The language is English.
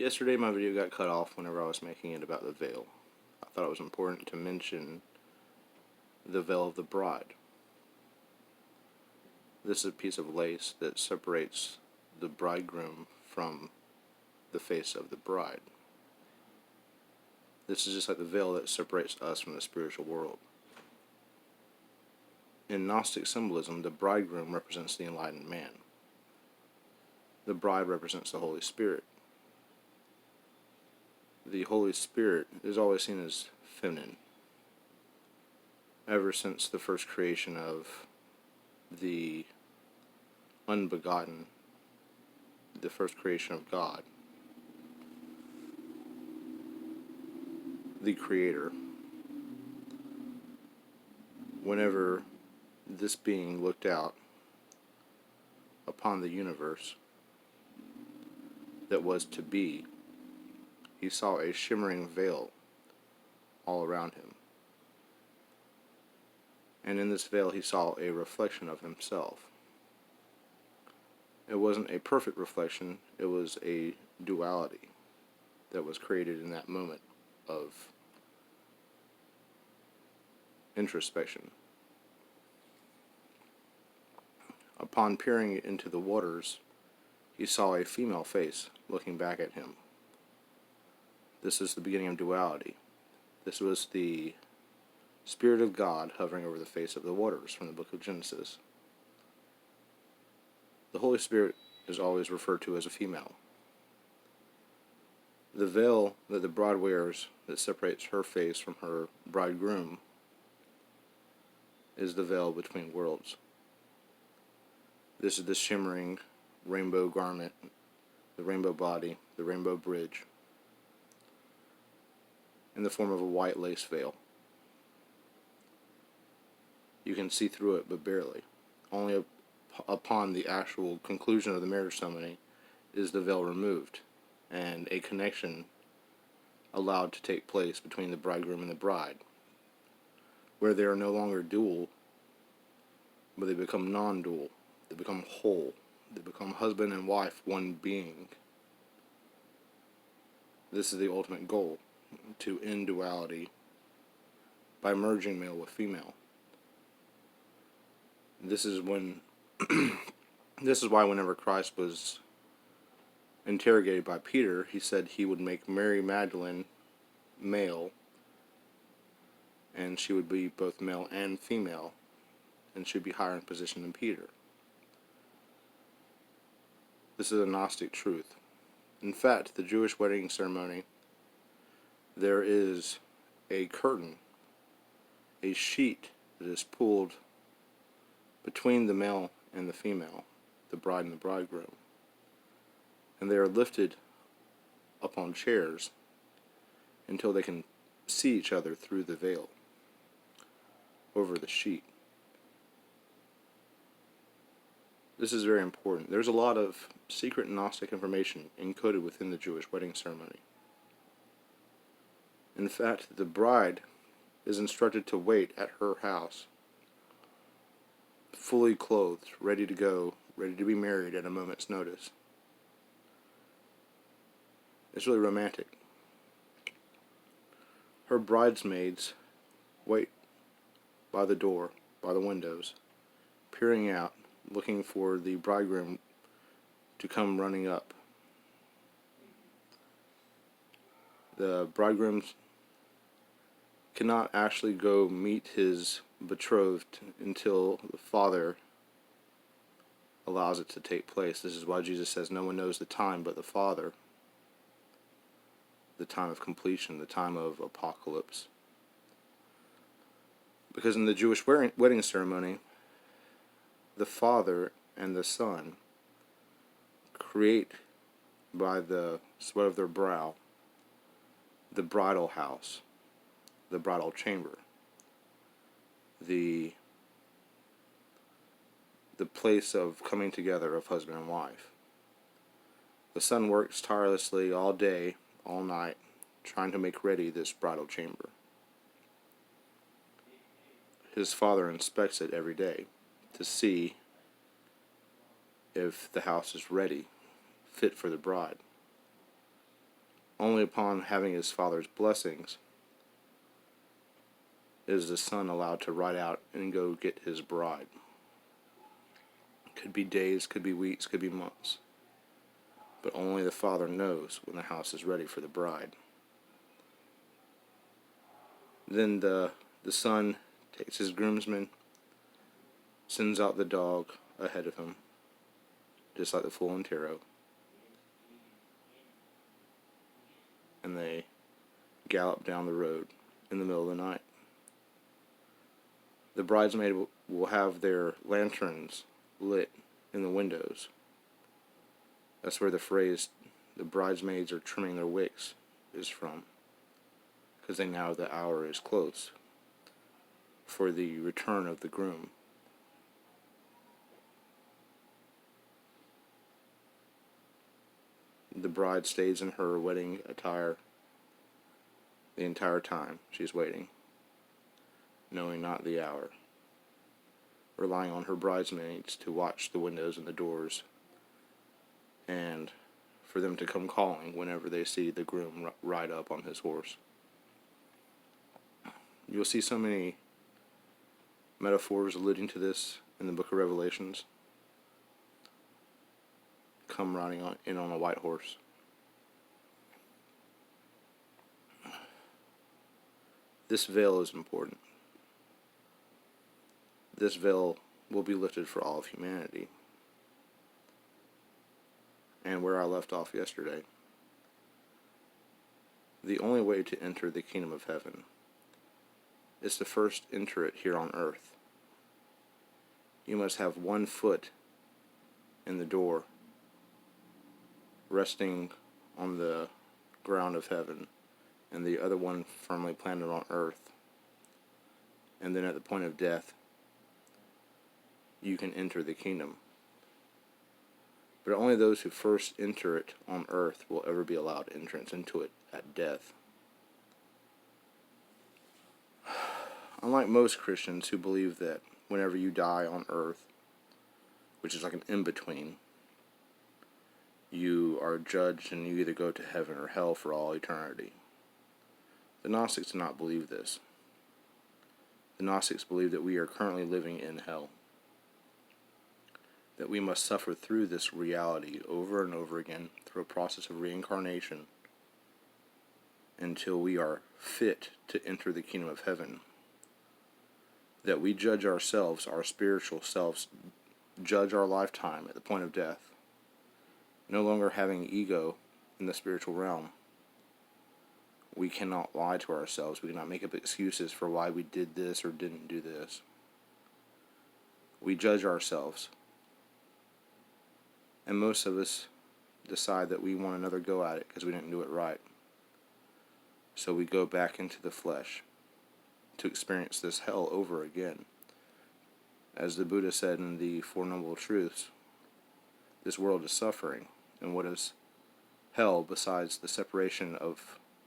Yesterday my video got cut off whenever I was making it about the veil. I thought it was important to mention the veil of the bride. This is a piece of lace that separates the bridegroom from the face of the bride. This is just like the veil that separates us from the spiritual world. In Gnostic symbolism, the bridegroom represents the enlightened man. The bride represents the Holy Spirit. The Holy Spirit is always seen as feminine. Ever since the first creation of the unbegotten, the first creation of God, the Creator, whenever this being looked out upon the universe that was to be, he saw a shimmering veil all around him. And in this veil he saw a reflection of himself. It wasn't a perfect reflection, it was a duality that was created in that moment of introspection. Upon peering into the waters, he saw a female face looking back at him. This is the beginning of duality. This was the Spirit of God hovering over the face of the waters from the book of Genesis. The Holy Spirit is always referred to as a female. The veil that the bride wears that separates her face from her bridegroom is the veil between worlds. This is the shimmering rainbow garment, the rainbow body, the rainbow bridge, in the form of a white lace veil. You can see through it, but barely. Only upon the actual conclusion of the marriage ceremony is the veil removed, and a connection allowed to take place between the bridegroom and the bride, where they are no longer dual, but they become non-dual. They become whole. They become husband and wife, one being. This is the ultimate goal, to end duality by merging male with female. This is when this is why whenever Christ was interrogated by Peter, he said he would make Mary Magdalene male, and she would be both male and female, and should be higher in position than Peter. This is a Gnostic truth. In fact, the Jewish wedding ceremony, there is a curtain, a sheet that is pulled between the male and the female, the bride and the bridegroom, and they are lifted up on chairs until they can see each other through the veil over the sheet. This is very important. There's a lot of secret Gnostic information encoded within the Jewish wedding ceremony. In fact, the bride is instructed to wait at her house, fully clothed, ready to go, ready to be married at a moment's notice. It's really romantic. Her bridesmaids wait by the door, by the windows, peering out, looking for the bridegroom to come running up. The bridegroom cannot actually go meet his betrothed until the Father allows it to take place. This is why Jesus says no one knows the time but the Father. The time of completion, the time of apocalypse. Because in the Jewish wedding ceremony, the Father and the Son create by the sweat of their brow the bridal house, the bridal chamber, the place of coming together of husband and wife. The Son works tirelessly all day, all night, trying to make ready this bridal chamber. His Father inspects it every day to see if the house is ready, fit for the bride. only upon having his father's blessings is the son allowed to ride out and go get his bride. Could be days, could be weeks, could be months. But only the father knows when the house is ready for the bride. Then the son takes his groomsmen, sends out the dog ahead of him, just like the fool in tarot. And they gallop down the road in the middle of the night. The bridesmaid will have their lanterns lit in the windows. That's where the phrase, the bridesmaids are trimming their wicks, is from. Because they know the hour is close for the return of the groom. The bride stays in her wedding attire the entire time she's waiting, knowing not the hour, relying on her bridesmaids to watch the windows and the doors, and for them to come calling whenever they see the groom ride up on his horse. You'll see so many metaphors alluding to this in the book of Revelations. Come riding in on a white horse. This veil is important. This veil will be lifted for all of humanity. And where I left off yesterday, the only way to enter the kingdom of heaven is to first enter it here on earth. You must have one foot in the door, resting on the ground of heaven, and the other one firmly planted on earth. And then at the point of death, you can enter the kingdom. But only those who first enter it on earth will ever be allowed entrance into it at death. Unlike most Christians who believe that whenever you die on earth, which is like an in-between, you are judged and you either go to heaven or hell for all eternity. The Gnostics do not believe this. The Gnostics believe that we are currently living in hell, that we must suffer through this reality over and over again through a process of reincarnation until we are fit to enter the kingdom of heaven. That we judge ourselves, our spiritual selves, judge our lifetime at the point of death, no longer having ego in the spiritual realm. We cannot lie to ourselves. We cannot make up excuses for why we did this or didn't do this. We judge ourselves. And most of us decide that we want another go at it because we didn't do it right. So we go back into the flesh to experience this hell over again. As the Buddha said in the Four Noble Truths, this world is suffering, and what is hell besides the separation of